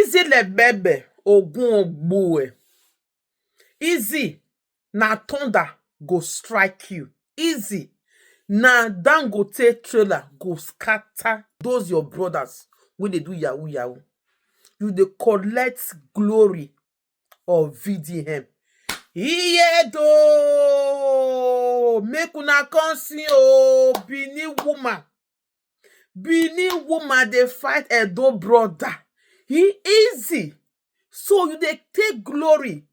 Izzy le bebe ogun ogboe. Izzy na thunder go strike you. Izzy na Dangote trailer go scatter those your brothers when they do yahoo yahoo. You dey collect glory of VDM. Iyedo make una come see Benin woman dey fight Edo brother. He easy. So you dey take glory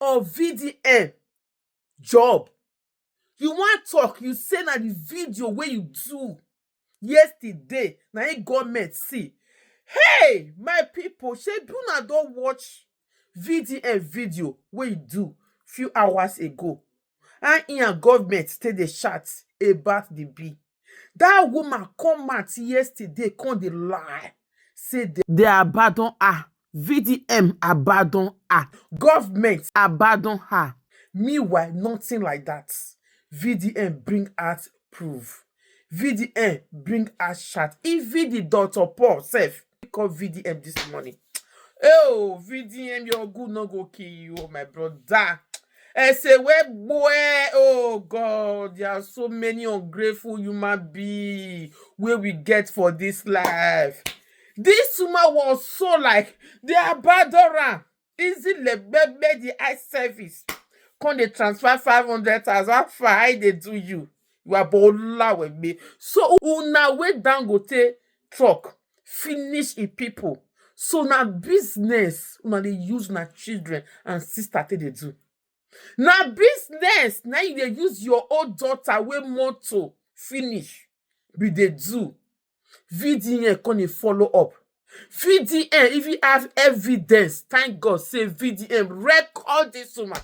of VDM job. You want talk, you say na the video where you do yesterday, na government see. Hey, my people, shebi una don watch VDM video where you do few hours ago. And in government still dey chat about the bill. That woman come out yesterday, come dey lie. Say they abandon her. VDM abandon her. Government abandon her. Meanwhile, nothing like that. VDM bring out proof. VDM bring out chat. Even the Dr. Paul self call VDM this morning. Oh, VDM, your good no go kill you, my brother. I say, well, boy, oh God, there are so many ungrateful human beings where we get for this life. This woman was so like, they abandon her. Easy lebebe the eye service. Can they transfer 500,000? How they do you? You are bola with me. So, una we Dangote truck finish in people. So now business, una they use na children and sister they do. Now business, now you dey use your old daughter wey motor finish. Be they do. VDM can follow up. VDM, if you have evidence, thank God, say VDM, record this woman.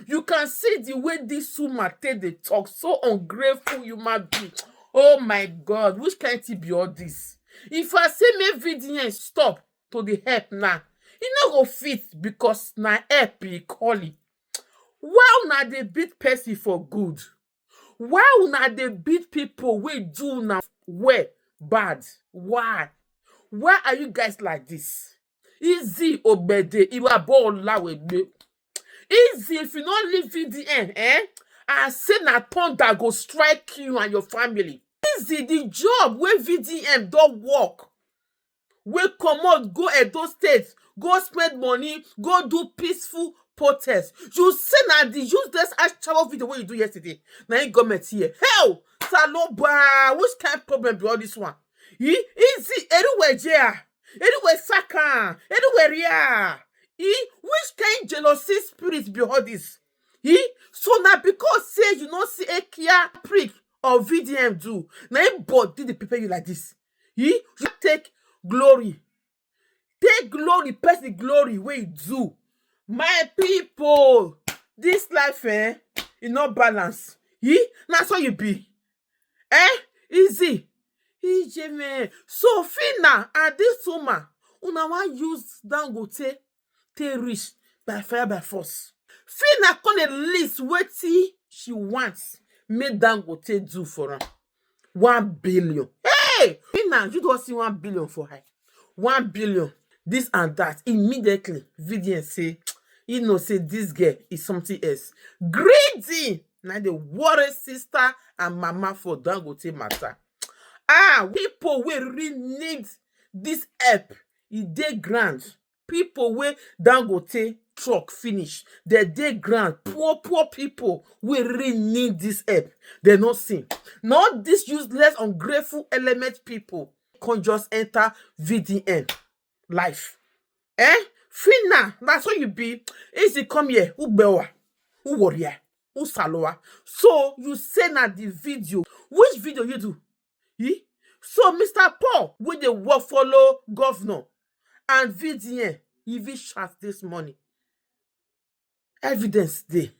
You can see the way this woman take the talk. So ungrateful human being. Oh my God, which can't it be all this? If I say make VDM stop to the help now, it no go fit because na help be calling. Why una dey beat person for good? Why una dey beat people wey do na well bad? Why? Why are you guys like this? Izzy obede iwabola wegbe. Izzy, if you not leave VDN, I say na thunder go strike you and your family. Izzy, the job where VDM don't work. We come out, go Edo State, go spend money, go do peaceful protest. You say na the useless ass travel video what you do yesterday. Now you government here. Hell, Saloba, which kind of problem be all this one? Easy, anywhere there, anywhere Saka, anywhere here. Which kind jealousy spirit be all this? So now because say you not see a Kia prick or VDM do, now you body they prepare you like this. You take glory. Take glory, pass the glory where you do. My people, this life, it not balance. That's what you be. Easy. Ijeme. So Fina and this woman, una want use Dangote to reach by fire by force. Fina can a list wetin she wants make Dangote do for her. 1 billion. Hey! Fina, you don't see 1 billion for her. 1 billion. This and that. Immediately, VDN say, you know, say this girl is something else. Greedy! Now the worry sister and mama for Dangote matter. People will really need this help. Dey grand. People where Dangote truck finish. They grand. Poor people will really need this help. They not seen. Not this useless, ungrateful element people can just enter VDN life. Fina, that's what you be. Easy come here. Who bewa? Who warrior? Who saloa? So you say na the video. Which video you do? So Mr. Paul, with the work follow governor and VDN, even shot this money. Evidence there.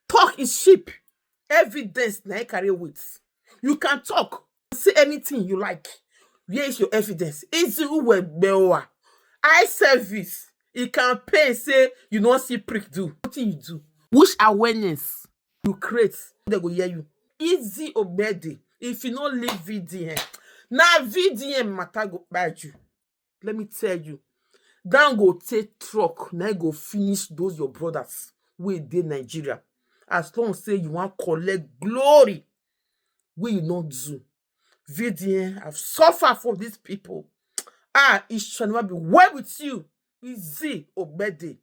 Talk is cheap. Evidence na carry with. You can talk. Say anything you like. Where is your evidence? Easy uwe bewa. Eye service. It can pay say you don't see prick do. What you do? Which awareness you create? They go hear you. Easy obede. If you don't leave VDM. Now VDM matter go bad you. Let me tell you. Dangote truck na go finish those your brothers wey dey Nigeria. As long say you wan collect glory wey you no do. VDN have suffered for these people. It shall never be well with you. Izzy Obede.